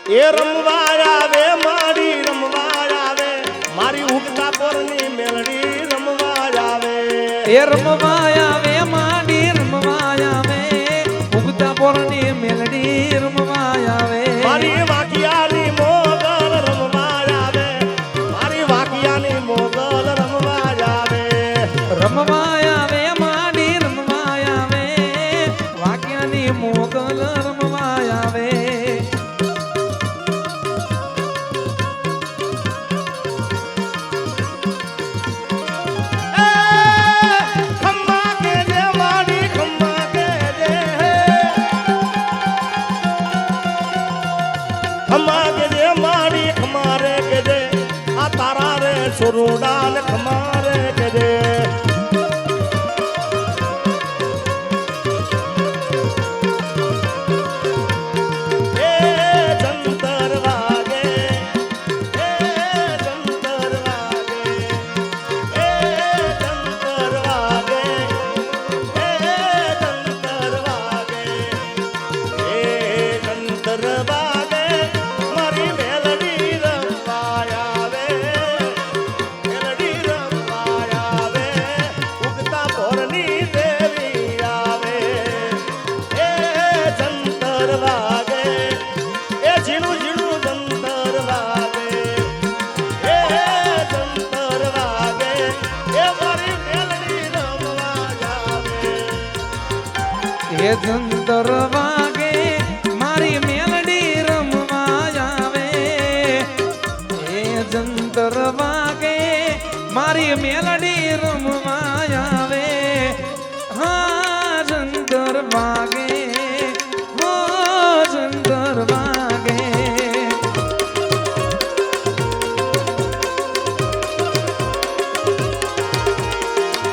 એ રમવા આવે મારી રમવા આવે મારી ઉગતા પોરની મેલડી રમવા આવે એ રમવા આવે માડી રમવા આવે ઉગતા પોરની મેલડી રમવા આવે મારી વાકિયાની મોગલ રમવા આવે મારી વાકિયાની મોગલ રમવા આવે રમવા આવે માડી રમવા આવે વાક્યની મોગલ રમવા આવે ખમ્મા કે જે મારી ખમ્મા કે જે ખમ્મા કે જે મારી ખમારે કે જે આ તારા રે સુરુડા ને ખમારે કે જે એ જંતર વાગે એ જંતર વાગે એ જંતર વાગે એ જંતર વાગે એ જંતર વાગે મારી મેલડી રમવા આવે મેલડી રમવા આવે ઉગતા પોરની દેવી આવે એ જંતર વાગે એ ઝીણું ઝીણું જંતર વાગે એ જંતર વાગે એ મારી મેલડી રમવા આવે એ જંતર વાગે મારી મેલડી રમવા આવે એ જંતર વાગે મારી મેલડી રમવા આવે હા જંતર વાગે હો જંતર વાગે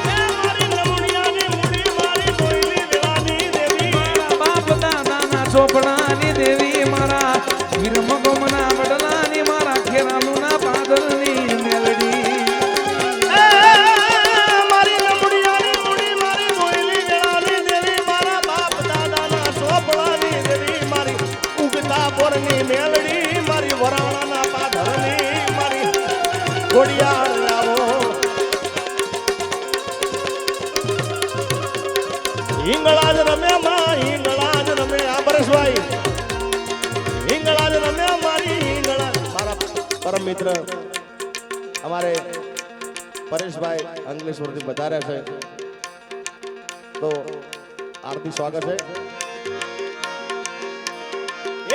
એ મારી નમુનિયાની મુડી મારી મોયલી વેળાની દેવી મારા બાપ દાદાના ચોપડાની દેવી મારા વીરમગમના વડલાની મારા ખેરાલુના પાદરની મેલડી એ મારી નમુનિયાની મુડી મારી મોયલી વેળાની દેવી મારા બાપ દાદાના સોપડાની દેવી મારી ઉગતા પોરની મેલડી મારી વરાણાના પાદરની મારી ઘોડિયાળ આવો હિંગળાજ રમે માં હિંગળાજ રમે આ પરેશભાઈ હિંગળાજ રમે મારી હિંગળા મારા પરમ મિત્ર અમારે પરેશભાઈ અંકલેશ્વરથી વધાર્યા છે તો આરતી સ્વાગત છે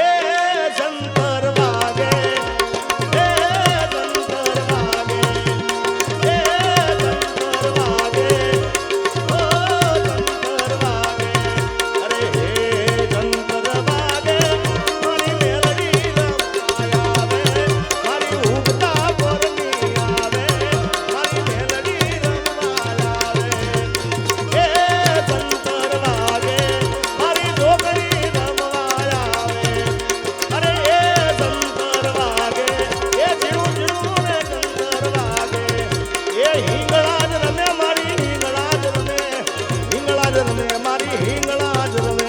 એ જંતર વાગે એ જંતર વાગે એ જંતર વાગે ઓ જંતર વાગે અરે હે જંતર વાગે મારી મેલડી રમવા આવે મારી ઉગતા પોરની આવે મારી મેલડી રમવા આવે એ જંતર વાગે મારી ઢોકળી રમવા આવે અરે એ જંતર વાગે એ ઝીણું ઝીણું ને જંતર વાગે એ હિંગળાજ રમે મારી હિંગળાજ રમે મારી હિંગળાજ રમે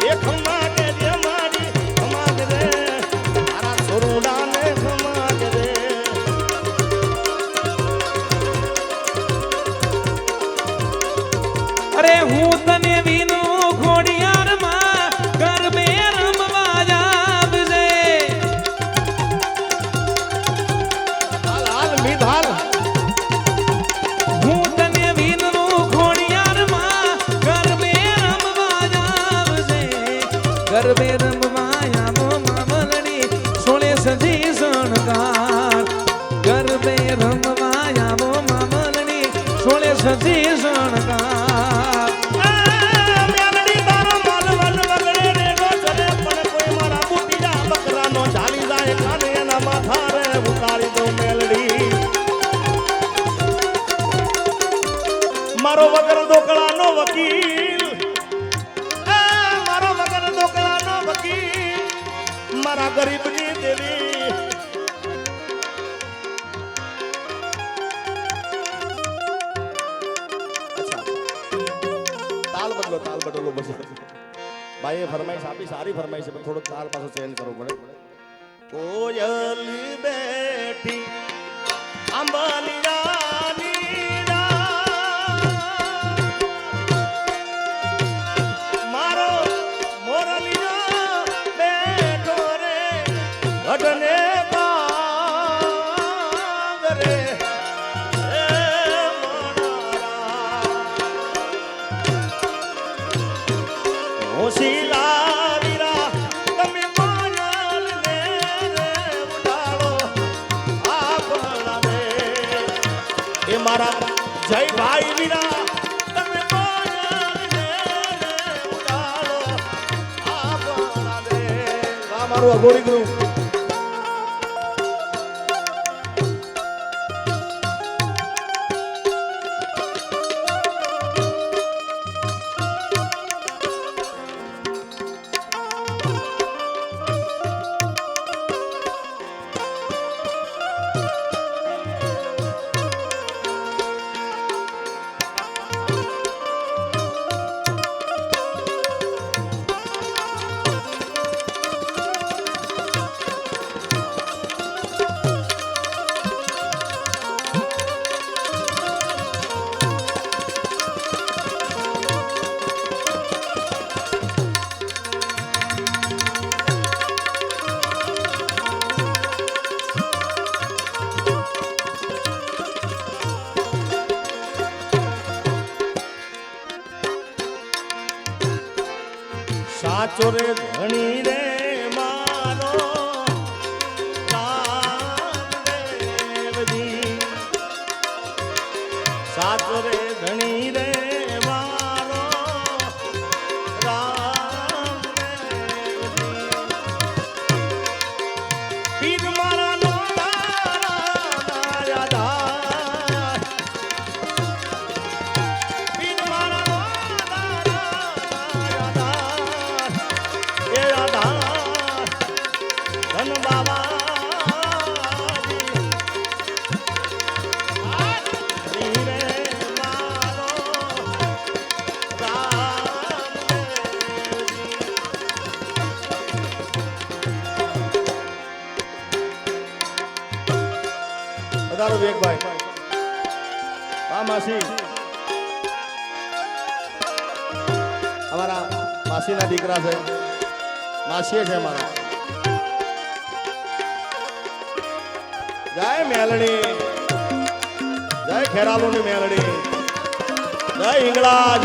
એ ખમ્મા કે જે મારી ખમ્મા કે જે તારા સોરુડા ને ખમ્મા કે જે અરે હું તને વિનું ખોડિયારમાં ગરબે રમવા આવજે હાલ હાલ મીત હાલ હું તને વિનું ખોડિયારમાં ગરબે રમવા આવજે ગરબે રમવા આવો મામલડી સોળે સજી શણગાર ગરબે રમવા આવો મામલડી સોળે સજી શણગાર મેલડી તારો માલ વન વગડે રેડો ચલે પણ કોઈ મારા બુટિયા બકરાનો ઝાલી જાય કાને એના માથા રે ઉતારી દઉં મેલડી મારો વગર દોકળાનો વકીલ મારો વગર દોકળાનો વકીલ મારા ગરીબની દેવી તાલ બદલો પછી ભાઈએ ફરમાઈશ આપી સારી ફરમાઈશ પણ થોડો તાલ પાછો ચેન્જ કરવો પડે કોયલ બેઠી આંબલિયાની રાત મારો મોરલિયો બેઠો રે ઘટને પાગરે શીલા વીરા તમે કોયલ ને ઉડાડો આપણા ને એ મારા જય ભાઈ વીરા તમે કોયલ ને ઉડાડો આપણા ને આ મારું અઘોરી ગુરુ સાચો રે ધણી રે મારો રામદેવજી સાચો રે ધણી રે મારો રામદેવજી પીર મારા નો યાદાર પીર મારા નો ધન બાબાજી રે મારો રામદેવજી વધારો વેગભાઈ હા માસી અમારા માસીના દીકરા છે માસીએ છે અમારા જય મેલડી જય ખેરાલુની મેલડી જય હિંગળાજ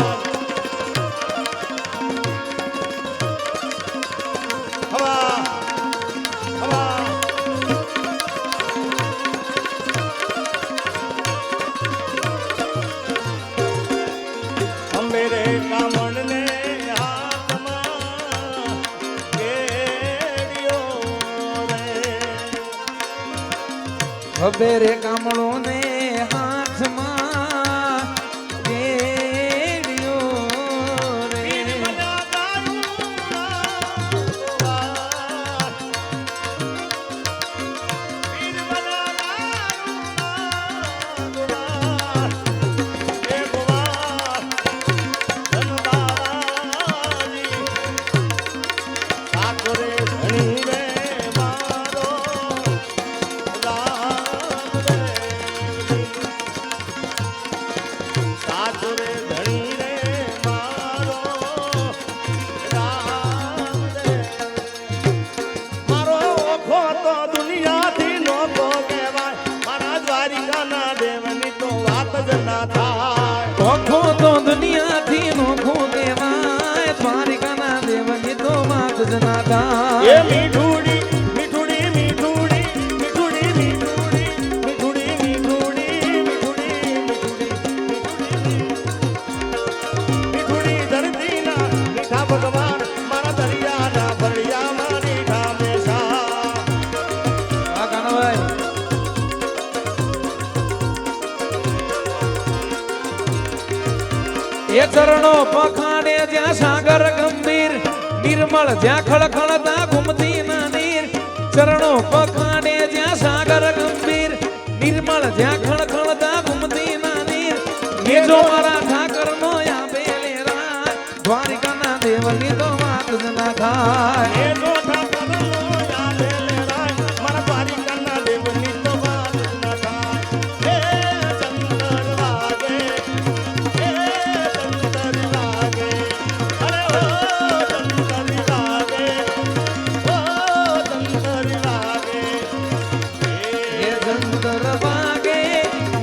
હવા હવા અંબે રે કામણને હાથમાં કેડિયો રે હવે રે કામળો ને હાથમાં કેડિયો રે ઓખો તો દુનિયાથી નોખો કહેવાય દ્વારિકાના દેવની તો વાત જ ના થાય એ મીઠુડી મીઠુડી મીઠુડી મીઠુડી મીઠુડી મીઠુડી મીઠુડી મીઠુડી મીઠુડી ધરતીના મીઠા ભગવાન મારા દરિયાના ભળિયામાં મીઠા મેશા આ કાનાભાઈ એ ચરણો પખાડે જ્યાં સાગર ગંભીર નિર્મળ જ્યાં ખળખળતા ઘૂમતી ના નીર ચરણો પખાડે જ્યાં સાગર ગંભીર નિર્મળ જ્યાં ખળખળતા ઘૂમતી ના નીર એ જો મારા ઠાકર નો આપેલે રાજ રાય એ જોઠા પદનો યાદ લેરાય મારા દ્વારિકાના દેવની તો વાત ન થાય હે ચંદર વાગે અરે ઓ ચંદર વાગે ઓ ચંદર વાગે એ જંતર વાગે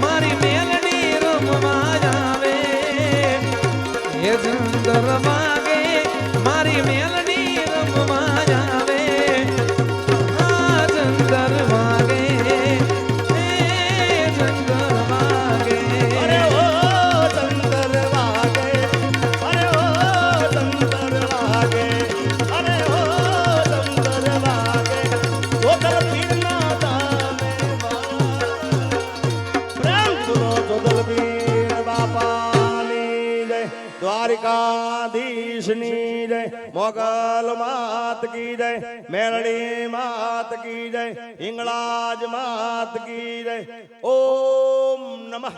મારી મેલડી રમવા આવે એ જંતર વાગે મારી મેલડી રમવા આવે આ જંતર વાગે એ જંતર વાગે અરે ઓ ચંદર વાગે અરે ઓ ચંદર વાગે અરે ઓ ચંદર વાગે જોધલ પીરના તામે પ્રેમ સુનો જોધલ પીર બાપાની જય દ્વારિકાધીશની જય મોગલ માત કી જય મેરડી માત કી જય હિંગળાજ માત કી જય ઓમ નમઃ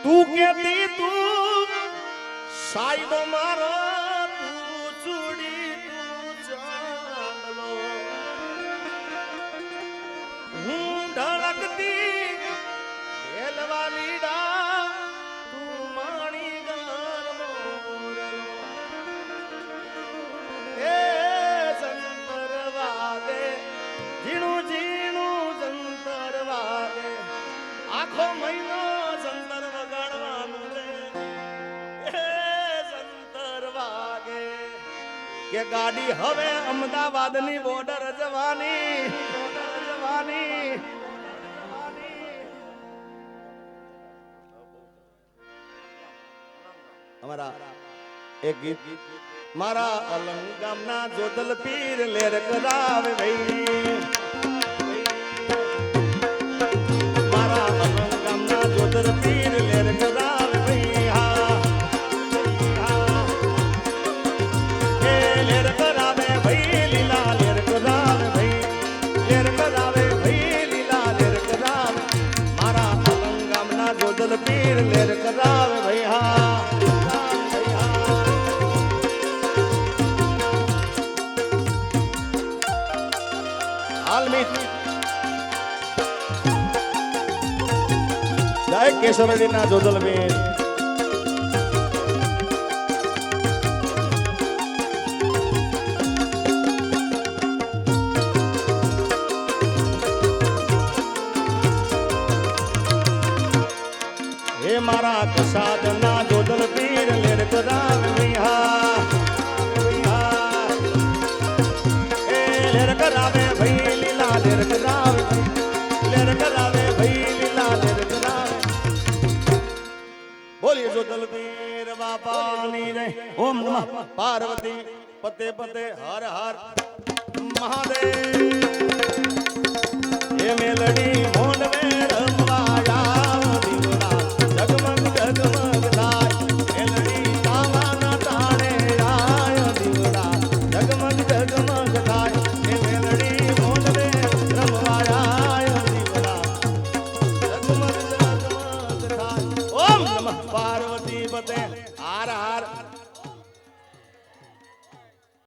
તું કેતી તું સાઈડો મારો તું ચૂડી તું ચાંદલો હું ઢળકતી હેલવાની ડા તું માણી ગારનો મોરલો એ સંતર વાગે ઝીણું ઝીણું સંતર વાગે આખો મહિનો સંતર વગાડવાનું રે એ સંતર વાગે કે ગાડી હવે અમદાવાદની બોર્ડર જવાની અમારા એક ગીત મારા અલંગ ગામના જોધલ પીર લેર કરાવે ભાઈ મારા અલંગ ગામના જોધલ પીર લેર કરાવે ભાઈ હા એ લેર કરાવે ભાઈ લીલા લેર કરાવે ભાઈ લેર કરાવે ભાઈ લીલા લેર કરાવે મારા અલંગ ગામના જોધલ પીર લેર કરાવે ભાઈ હા જય કેશવડીના જોધલબેન હે મારા કસાદના જોધલ પીર લેર કરાવે વિહા એ લેર કરાવે ભાઈ લીલા લેર કરાવે લેર કરાવે ભાઈ લીલા લેર કરાવે બોલીએ જોધલ પીર બાપાની જય ઓમ નમઃ પાર્વતી પતે પતે હર હર મહાદેવ એ મેલડી મોંડવે રમ